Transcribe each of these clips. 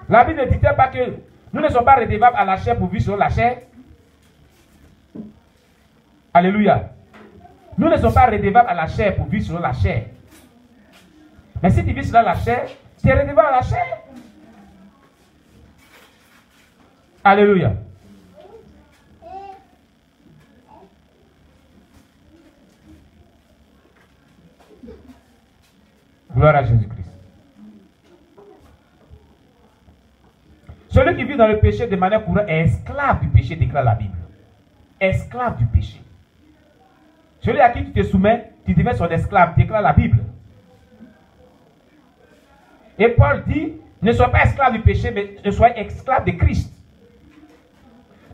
La Bible ne dit-elle pas que nous ne sommes pas redevables à la chair pour vivre selon la chair? Alléluia. Nous ne sommes pas redevables à la chair pour vivre selon la chair. Mais si tu vis selon la chair, tu es redevable à la chair. Alléluia. Gloire à Jésus-Christ. Celui qui vit dans le péché de manière courante est esclave du péché, déclare la Bible. Esclave du péché. Celui à qui tu te soumets, tu deviens son esclave, déclare la Bible. Et Paul dit, ne sois pas esclave du péché, mais ne sois esclave de Christ.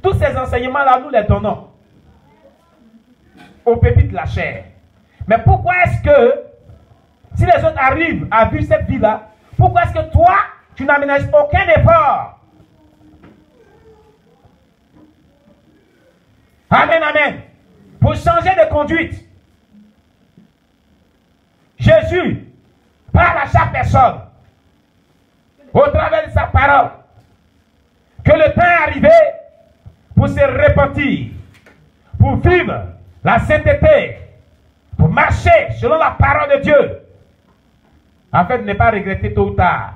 Tous ces enseignements-là, nous les donnons aux pépites de la chair. Mais pourquoi est-ce que, si les autres arrivent à vivre cette vie-là, pourquoi est-ce que toi, tu n'aménages aucun effort? Amen, amen. Pour changer de conduite. Jésus parle à chaque personne au travers de sa parole que le temps est arrivé pour se repentir, pour vivre la sainteté, pour marcher selon la parole de Dieu, afin de ne pas regretter tôt ou tard,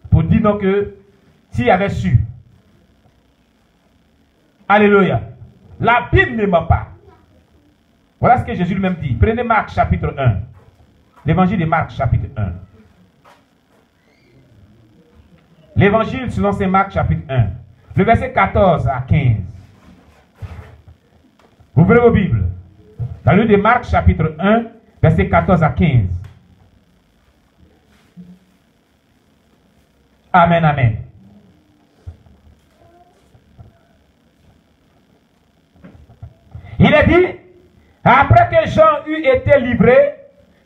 pour dire non que s'il avait su. Alléluia. La Bible ne ment pas. Voilà ce que Jésus lui-même dit. Prenez Marc chapitre 1. L'évangile de Marc chapitre 1. L'évangile selon Saint Marc chapitre 1. Le verset 14 à 15. Ouvrez vos Bibles. Dans le livre de Marc chapitre 1, verset 14 à 15. Amen, amen. Il est dit, après que Jean eut été livré,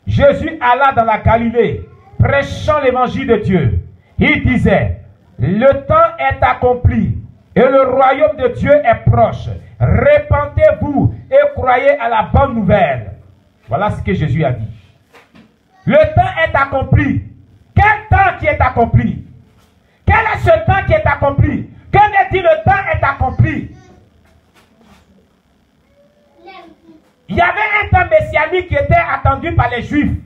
Jésus alla dans la Galilée, prêchant l'évangile de Dieu. Il disait, le temps est accompli et le royaume de Dieu est proche. Répentez-vous et croyez à la bonne nouvelle. Voilà ce que Jésus a dit. Le temps est accompli. Quel temps qui est accompli? Quel est ce temps qui est accompli? Quand est dit le temps est accompli? Il y avait un temps messianique qui était attendu par les Juifs.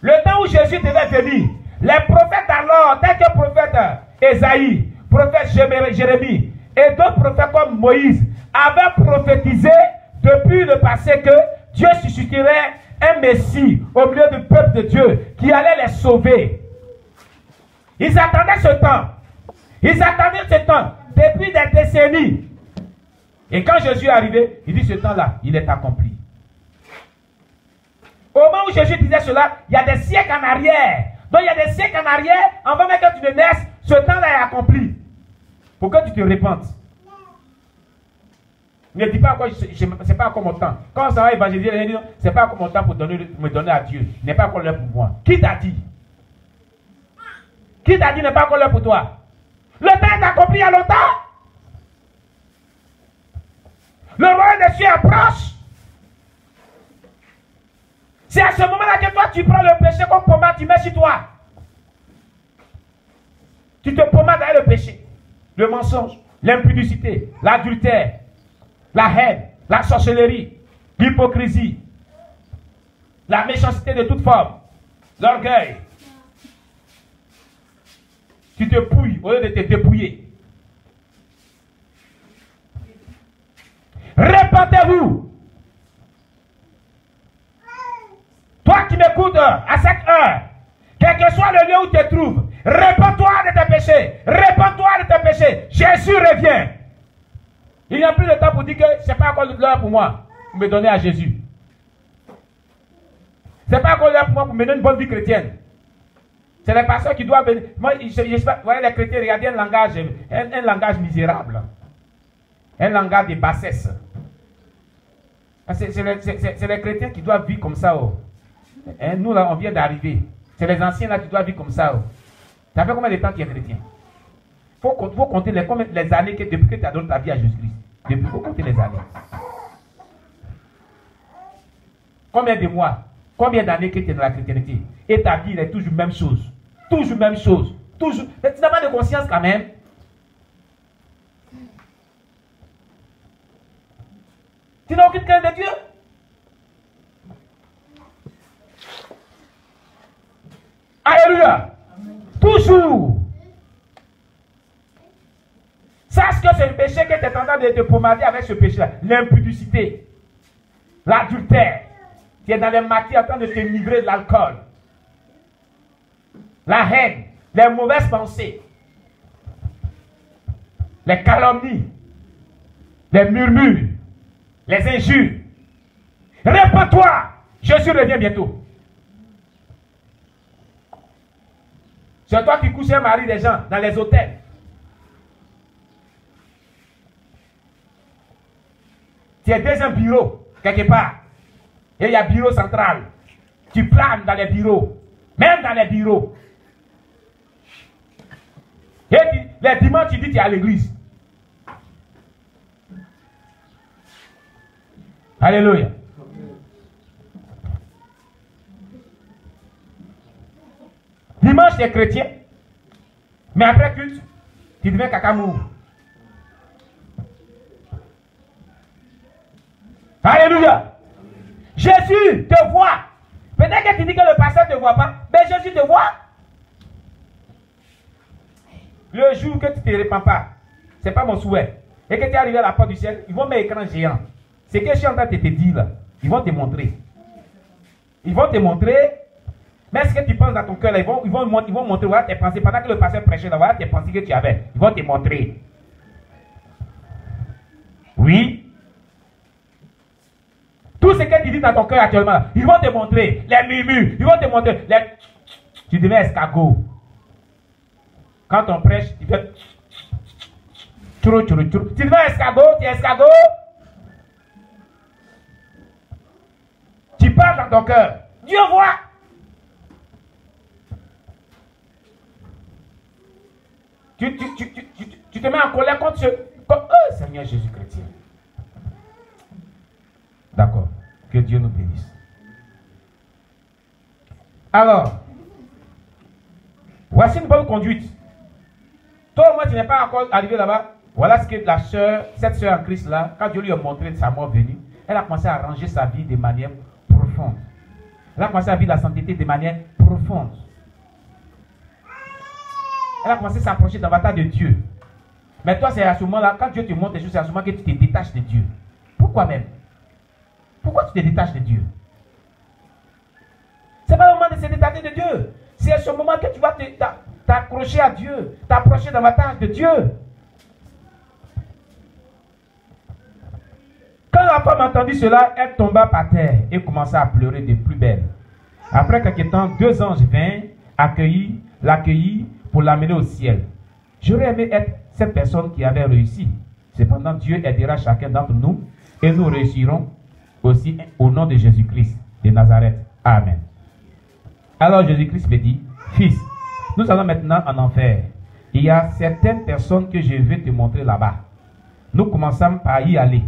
Le temps où Jésus devait venir. Les prophètes alors, tels que le prophète Ésaïe, prophète Jérémie et d'autres prophètes comme Moïse avaient prophétisé depuis le passé que Dieu susciterait un Messie au milieu du peuple de Dieu qui allait les sauver. Ils attendaient ce temps. Ils attendaient ce temps depuis des décennies. Et quand Jésus est arrivé, il dit ce temps-là, il est accompli. Au moment où Jésus disait cela, il y a des siècles en arrière. Donc il y a des siècles en arrière, avant même que tu ne naisses, ce temps-là est accompli. Pour que tu te repentes. Ne dis pas encore, c'est pas encore mon temps. Quand ça va évangéliser, c'est pas encore mon temps pour me donner à Dieu. Ce n'est pas encore l'heure pour moi. Qui t'a dit? Qui t'a dit n'est pas encore l'heure pour toi? Le temps est accompli il y a longtemps. Le royaume des cieux est proche. C'est à ce moment-là que toi, tu prends le péché comme pommade, tu mets sur toi. Tu te pommades avec le péché, le mensonge, l'impudicité, l'adultère, la haine, la sorcellerie, l'hypocrisie, la méchanceté de toute forme, l'orgueil. Tu te pouilles au lieu de te dépouiller. Répentez-vous. Toi qui m'écoutes à cette heure, quel que soit le lieu où tu te trouves, répands-toi de tes péchés. Répands-toi de tes péchés. Jésus revient. Il n'y a plus de temps pour dire que ce n'est pas encore l'heure pour moi pour me donner à Jésus. Ce n'est pas encore l'heure pour moi pour mener une bonne vie chrétienne. C'est les pasteurs qui doivent venir. Moi, vous voyez les chrétiens, regardez un langage misérable. Un langage de bassesse. C'est les chrétiens qui doivent vivre comme ça. Oh. Et nous, là, on vient d'arriver. C'est les anciens là qui doivent vivre comme ça. Oh. Ça fait combien de temps qu'il est chrétien? Il faut compter les années depuis que tu as donné ta vie à Jésus-Christ. Il faut compter les années. Combien de mois? Combien d'années que tu es dans la chrétienté? Et ta vie, elle est toujours la même chose. Toujours la même chose. toujours. Mais tu n'as pas de conscience quand même. Tu n'as aucune crainte de Dieu. Alléluia. Toujours. Sache que c'est le péché que tu es en train de te pomader avec ce péché-là. L'impudicité. L'adultère. Tu es dans les matières en train de te livrer de l'alcool. La haine. Les mauvaises pensées. Les calomnies. Les murmures. Les injures. Réponds-toi. Jésus revient bientôt. C'est toi qui couches un mari des gens dans les hôtels. Tu es dans un bureau, quelque part. Et il y a bureau central. Tu planes dans les bureaux. Même dans les bureaux. Et les dimanches, tu dis que tu es à l'église. Alléluia. Dimanche, tu es chrétien. Mais après culte, tu deviens cacamou. Alléluia. Jésus te voit. Peut-être que tu dis que le pasteur ne te voit pas. Mais Jésus te voit. Le jour que tu ne te répands pas, ce n'est pas mon souhait. Et que tu es arrivé à la porte du ciel, ils vont mettre écran géant. Ce que je suis en train de te dire là, ils vont te montrer. Ils vont te montrer. Mais ce que tu penses dans ton cœur, là, ils vont montrer voilà, tes pensées. Pendant que le pasteur prêchait, là, voilà tes pensées que tu avais. Ils vont te montrer. Oui. Tout ce que tu dis dans ton cœur actuellement, là, ils vont te montrer. Les murmures, ils vont te montrer. Tu deviens escargot. Quand on prêche, tu fais... Tu deviens escargot, tu es escargot. Tu parles dans ton cœur. Dieu voit. Tu te mets en colère contre ce... Oh, Seigneur Jésus chrétien. D'accord. Que Dieu nous bénisse. Alors, voici une bonne conduite. Toi, moi, tu n'es pas encore arrivé là-bas. Voilà ce que la sœur, cette sœur en Christ là, quand Dieu lui a montré de sa mort venue, elle a commencé à ranger sa vie de manière profonde. Elle a commencé à vivre la sainteté de manière profonde. Elle a commencé à s'approcher davantage de Dieu. Mais toi, c'est à ce moment-là, quand Dieu te montre des choses, c'est à ce moment que tu te détaches de Dieu. Pourquoi même? Pourquoi tu te détaches de Dieu? Ce n'est pas le moment de se détacher de Dieu. C'est à ce moment que tu vas t'accrocher à Dieu, t'approcher davantage de Dieu. Quand la femme entendit cela, elle tomba par terre et commença à pleurer de plus belle. Après quelque temps, 2 anges vinrent l'accueillir pour l'amener au ciel. J'aurais aimé être cette personne qui avait réussi. Cependant, Dieu aidera chacun d'entre nous et nous réussirons aussi au nom de Jésus-Christ de Nazareth. Amen. Alors Jésus-Christ me dit, fils, nous allons maintenant en enfer. Il y a certaines personnes que je vais te montrer là-bas. Nous commençons par y aller.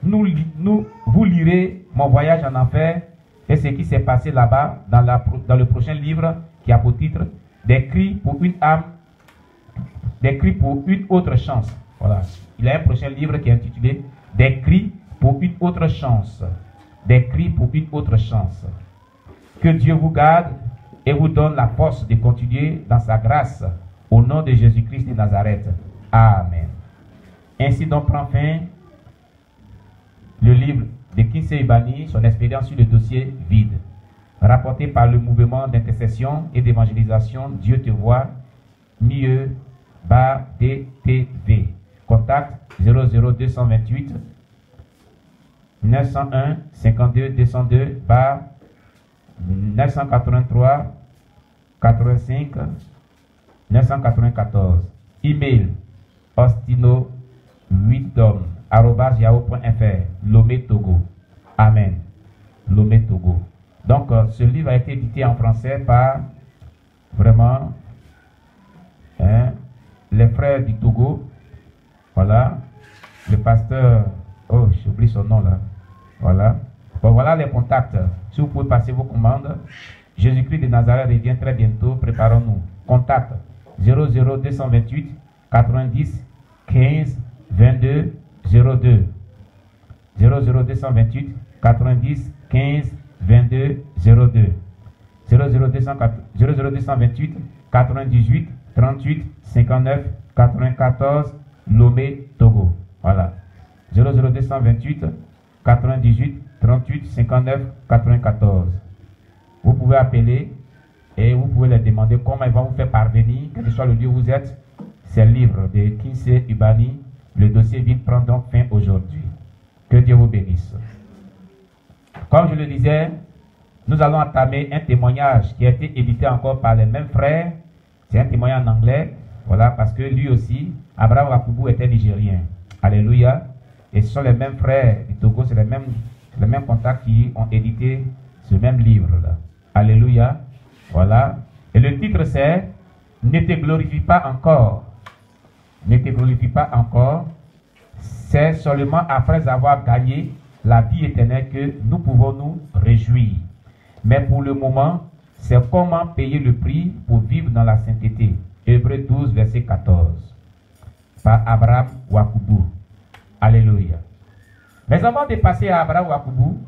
Vous lirez mon voyage en enfer et ce qui s'est passé là-bas dans le prochain livre qui a pour titre Des cris pour une âme, des cris pour une autre chance. Voilà. Il y a un prochain livre qui est intitulé Des cris pour une autre chance. Des cris pour une autre chance. Que Dieu vous garde et vous donne la force de continuer dans sa grâce au nom de Jésus-Christ de Nazareth. Amen. Ainsi donc prend fin le livre de Kinsey Ibani, son expérience sur le dossier vide, rapporté par le mouvement d'intercession et d'évangélisation Dieu te voit, mieux bas DTV. Contact 00228 901 52 202 bar 983 85 994. Email ostino 8dom@yahoo.fr. Lomé Togo. Amen. Lomé Togo. Donc ce livre a été édité en français par vraiment les frères du Togo. Voilà. Le pasteur, oh j'oublie son nom là. Voilà. Bon, voilà les contacts. Si vous pouvez passer vos commandes. Jésus-Christ de Nazareth revient très bientôt. Préparons-nous. Contact 00228 90 15 22 02. 00228 90 15 22 02. 00228 98 38 59 94 Lomé, Togo. Voilà. 00228 98 38 59 94. Vous pouvez appeler et vous pouvez leur demander comment ils vont vous faire parvenir, quel que soit le lieu où vous êtes. C'est le livre de Kinsey Ubani. Le dossier vide prend donc fin aujourd'hui. Que Dieu vous bénisse. Comme je le disais, nous allons entamer un témoignage qui a été édité encore par les mêmes frères. C'est un témoignage en anglais. Voilà, parce que lui aussi, Abraham Wakubu était nigérien. Alléluia. Et ce sont les mêmes frères du Togo, c'est les mêmes contacts qui ont édité ce même livre-là. Alléluia. Voilà. Et le titre c'est « Ne te glorifie pas encore ». Ne te glorifie pas encore. C'est seulement après avoir gagné la vie éternelle que nous pouvons nous réjouir. Mais pour le moment, c'est comment payer le prix pour vivre dans la sainteté. Hébreux 12, verset 14. Par Abraham Wakubu. Alléluia. Mais avant de passer à Abraham Wakubu,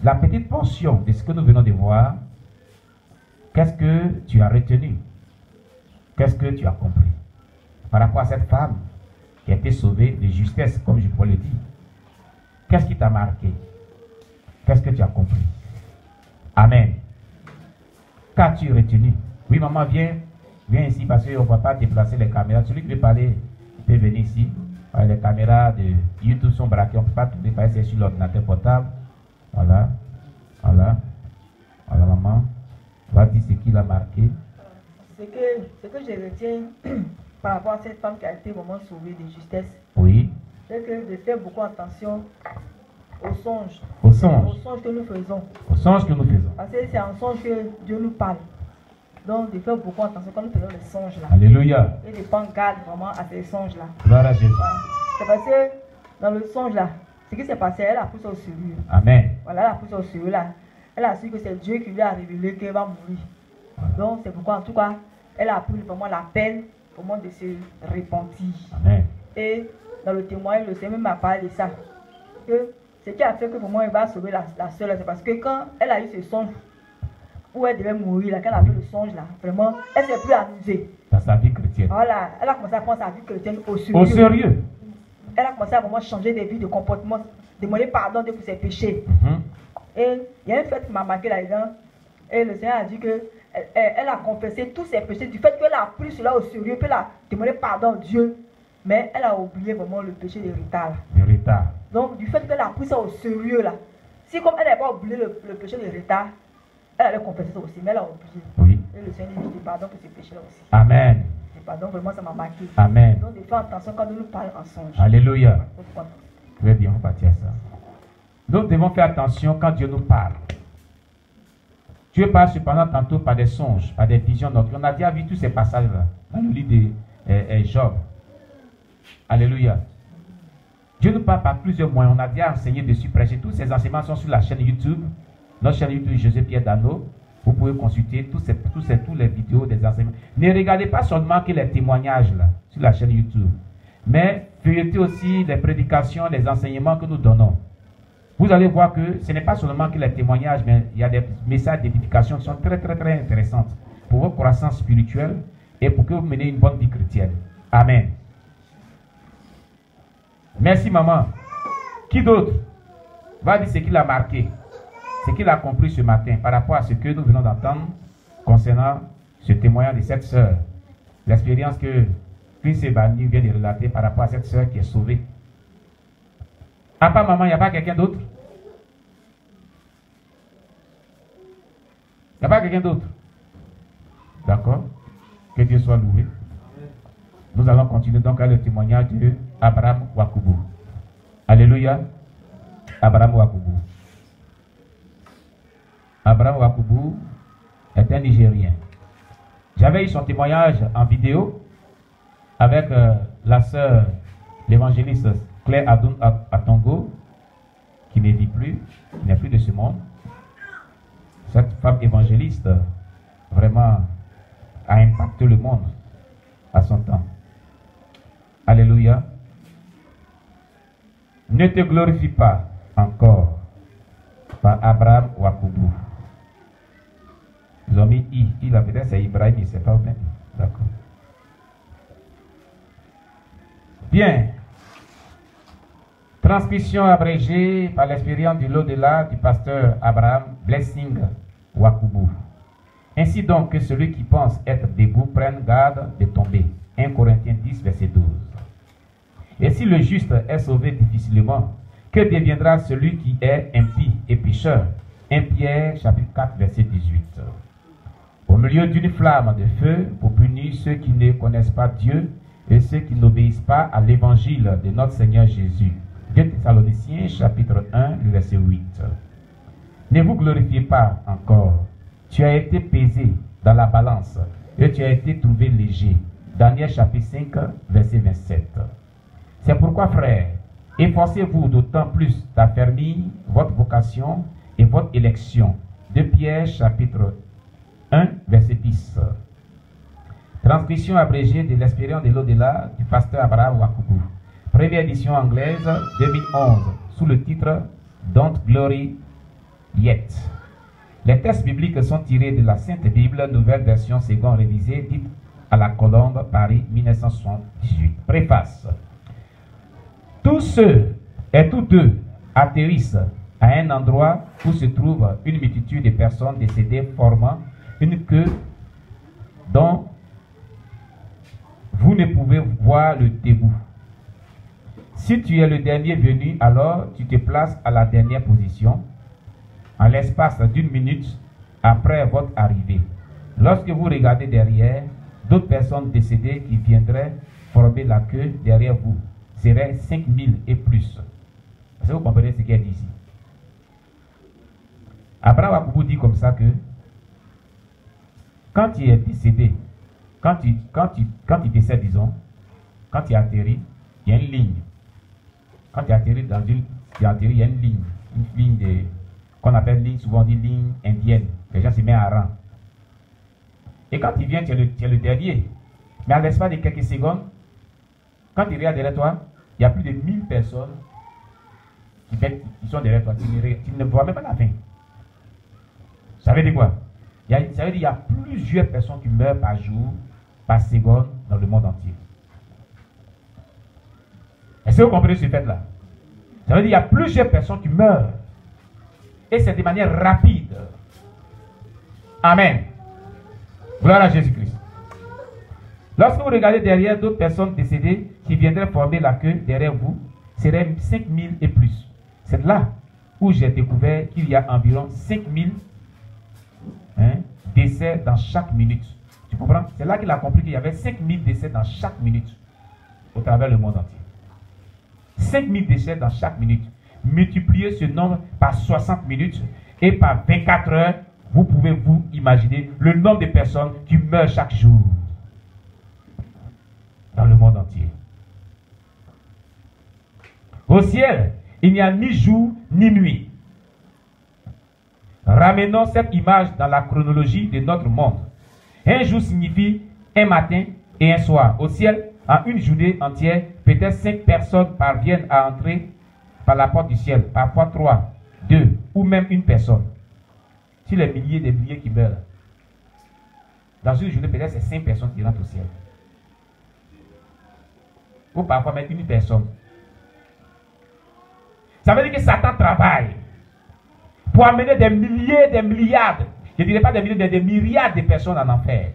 la petite portion de ce que nous venons de voir, qu'est-ce que tu as retenu? Qu'est-ce que tu as compris par rapport à cette femme qui a été sauvée de justesse, comme je pourrais le dire? Qu'est-ce qui t'a marqué? Qu'est-ce que tu as compris? Amen. Qu'as-tu retenu? Oui, maman, viens ici parce qu'on ne va pas déplacer les caméras. Celui qui veut parler, il peut venir ici. Les caméras de YouTube sont braquées, on ne peut pas tourner, c'est sur l'ordinateur portable. Voilà. Voilà. Voilà, maman. Va dire ce qu'il a marqué. Ce que je retiens par rapport à cette femme qui a été vraiment sauvée de justesse, oui, c'est que de faire beaucoup attention aux songes. Aux songes. Aux songes que nous faisons. Aux songes que nous faisons. Parce que c'est en songe que Dieu nous parle. Donc de faire beaucoup attention quand nous faisons les songes là. Alléluia. Et de prendre garde vraiment à ces songes là. Gloire à Jésus. C'est parce que dans le songe là, ce qui s'est passé, elle a pris ça au sérieux. Amen. Voilà, elle a pris ça au sérieux là. Elle a su que c'est Dieu qui lui a révélé qu'elle va mourir. Voilà. Donc c'est pourquoi en tout cas, elle a pris vraiment la peine vraiment de se repentir. Amen. Et dans le témoignage, le Seigneur m'a parlé de ça. Que ce qui a fait que vraiment elle va sauver la soeur, c'est parce que quand elle a eu ce songe où elle devait mourir, là, quand elle a vu le songe là, vraiment, elle s'est plus amusée. Dans sa vie chrétienne. Voilà, elle a commencé à prendre sa vie chrétienne au sérieux. Au sérieux. Elle a commencé à vraiment changer de vie, de comportement, demander pardon de ses péchés. Et il y a un fait qui m'a marqué là-dedans. Et le Seigneur a dit que elle a confessé tous ses péchés du fait qu'elle a pris cela au sérieux, qu'elle a demandé pardon à Dieu. Mais elle a oublié vraiment le péché de retard. Le retard. Donc, du fait qu'elle a pris ça au sérieux là, si comme elle n'avait pas oublié le péché de retard, elle allait confesser ça aussi, mais elle a oublié. Oui. Et le Seigneur lui dit pardon pour ces péchés-là aussi. Amen. Et pardon, vraiment, ça m'a marqué. Amen. Donc, de faire attention quand nous parlons en songe. Alléluia. Très bien, on va partir à ça. Nous devons faire attention quand Dieu nous parle. Dieu parle cependant tantôt par des songes, par des visions nocturnes. On a déjà vu tous ces passages-là dans le livre de Job. Alléluia. Dieu nous parle par plusieurs moyens. On a déjà enseigné dessus, prêché. Tous ces enseignements sont sur la chaîne YouTube. Notre chaîne YouTube, José-Pierre Dano. Vous pouvez consulter tous les vidéos des enseignements. Ne regardez pas seulement que les témoignages là, sur la chaîne YouTube. Mais feuilletez aussi les prédications, les enseignements que nous donnons. Vous allez voir que ce n'est pas seulement que les témoignages, mais il y a des messages d'édification qui sont très, très, très intéressants pour votre croissance spirituelle et pour que vous menez une bonne vie chrétienne. Amen. Merci, maman. Qui d'autre va dire ce qu'il a marqué, ce qu'il a compris ce matin par rapport à ce que nous venons d'entendre concernant ce témoignage de cette sœur. L'expérience que Prince Ebani vient de relater par rapport à cette sœur qui est sauvée. Papa, maman, il n'y a pas quelqu'un d'autre? Il n'y a pas quelqu'un d'autre? D'accord? Que Dieu soit loué. Nous allons continuer donc avec le témoignage de Abraham Wakubu. Alléluia. Abraham Wakubu. Abraham Wakubu est un Nigérien. J'avais eu son témoignage en vidéo avec la sœur, l'évangéliste Claire Adoun Atongo, qui ne vit plus, qui n'est plus de ce monde. Cette femme évangéliste, vraiment a impacté le monde à son temps. Alléluia. Ne te glorifie pas encore par Abraham ou Akubou. Ils ont mis I. Il a peut-être c'est Ibrahim, il ne sait pas où même. D'accord. Bien. Transmission abrégée par l'expérience de l'au-delà du pasteur Abraham Blessing Wakubou. Ainsi donc que celui qui pense être debout prenne garde de tomber. 1 Corinthiens 10, verset 12. Et si le juste est sauvé difficilement, que deviendra celui qui est impie et pécheur? 1 Pierre chapitre 4, verset 18. Au milieu d'une flamme de feu pour punir ceux qui ne connaissent pas Dieu et ceux qui n'obéissent pas à l'évangile de notre Seigneur Jésus. 2 Thessaloniciens chapitre 1, verset 8. Ne vous glorifiez pas encore. Tu as été pesé dans la balance et tu as été trouvé léger. Daniel chapitre 5, verset 27. C'est pourquoi, frères, efforcez-vous d'autant plus d'affermir votre vocation et votre élection. 2 Pierre chapitre 1, verset 10. Transcription abrégée de l'expérience de l'au-delà du pasteur Abraham Wakubou. Première édition anglaise 2011, sous le titre Don't Glory Yet. Les textes bibliques sont tirés de la Sainte Bible, nouvelle version seconde révisée, dite à la Colombe, Paris, 1978. Préface. Tous ceux et tous deux atterrissent à un endroit où se trouve une multitude de personnes décédées formant une queue dont vous ne pouvez voir le début. Si tu es le dernier venu, alors tu te places à la dernière position en l'espace d'une minute après votre arrivée. Lorsque vous regardez derrière, d'autres personnes décédées qui viendraient former la queue derrière vous seraient 5000 et plus. Est-ce que vous comprenez ce qu'elle dit ici? Abraham Wakubou dit comme ça que quand tu es décédé, quand tu décèdes, disons, quand tu atterris, il y a une ligne. Quand tu atterris il y a une ligne qu'on appelle ligne, souvent on dit ligne indienne. Les gens se mettent à rang. Et quand tu viens, tu es le dernier. Mais à l'espace de quelques secondes, quand tu regardes derrière toi, il y a plus de 1000 personnes qui sont derrière toi. Tu ne vois même pas la fin. Ça veut dire quoi? Ça veut dire qu'il y a plusieurs personnes qui meurent par jour, par seconde, dans le monde entier. Est-ce que vous comprenez ce fait-là? Ça veut dire qu'il y a plusieurs personnes qui meurent. Et c'est de manière rapide. Amen. Gloire à Jésus-Christ. Lorsque vous regardez derrière d'autres personnes décédées qui viendraient former la queue derrière vous, seraient 5000 et plus. C'est là où j'ai découvert qu'il y a environ 5000 décès dans chaque minute. Tu comprends? C'est là qu'il a compris qu'il y avait 5000 décès dans chaque minute au travers le monde entier. 5000 décès dans chaque minute. Multipliez ce nombre par 60 minutes et par 24 heures, vous pouvez vous imaginer le nombre de personnes qui meurent chaque jour dans le monde entier. Au ciel, il n'y a ni jour ni nuit. Ramenons cette image dans la chronologie de notre monde. Un jour signifie un matin et un soir. Au ciel, en une journée entière, peut-être 5 personnes parviennent à entrer par la porte du ciel. Parfois 3, 2 ou même une personne. Sur les milliers des milliers qui meurent, dans une journée, peut-être c'est 5 personnes qui rentrent au ciel. Ou parfois même une personne. Ça veut dire que Satan travaille pour amener des milliers, des milliards, je ne dirais pas des milliers, des milliards de personnes en enfer.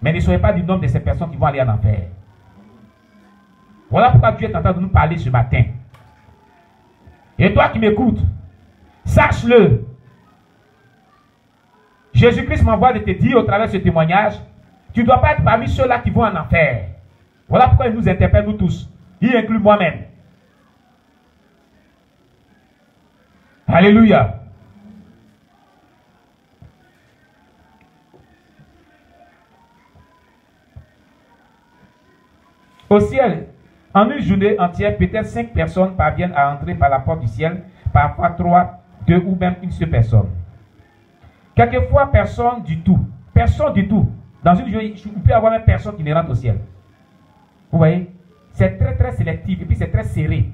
Mais ne soyez pas du nombre de ces personnes qui vont aller en enfer. Voilà pourquoi Dieu est en train de nous parler ce matin. Et toi qui m'écoutes, sache-le. Jésus-Christ m'envoie de te dire au travers de ce témoignage, tu ne dois pas être parmi ceux-là qui vont en enfer. Voilà pourquoi il nous interpelle nous tous. Il inclut moi-même. Alléluia. Au ciel, en une journée entière, peut-être 5 personnes parviennent à entrer par la porte du ciel, parfois 3, 2 ou même une seule personne. Quelquefois, personne du tout. Personne du tout. Dans une journée, il peut y avoir même personne qui ne rentre au ciel. Vous voyez? C'est très très sélectif et puis c'est très serré.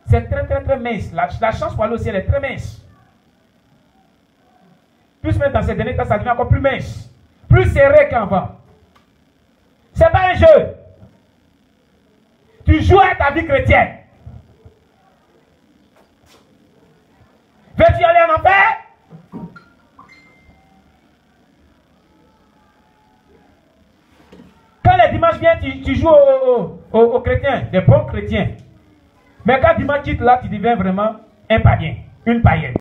C'est très très très mince. La chance pour aller au ciel est très mince. Plus même dans ces derniers temps, ça devient encore plus mince. Plus serré qu'avant. C'est pas un jeu. Tu joues à ta vie chrétienne. Veux-tu aller en enfer? Quand les dimanches viennent, tu joues aux chrétiens, des bons chrétiens. Mais quand dimanche quitte là, tu deviens vraiment un païen, une païenne.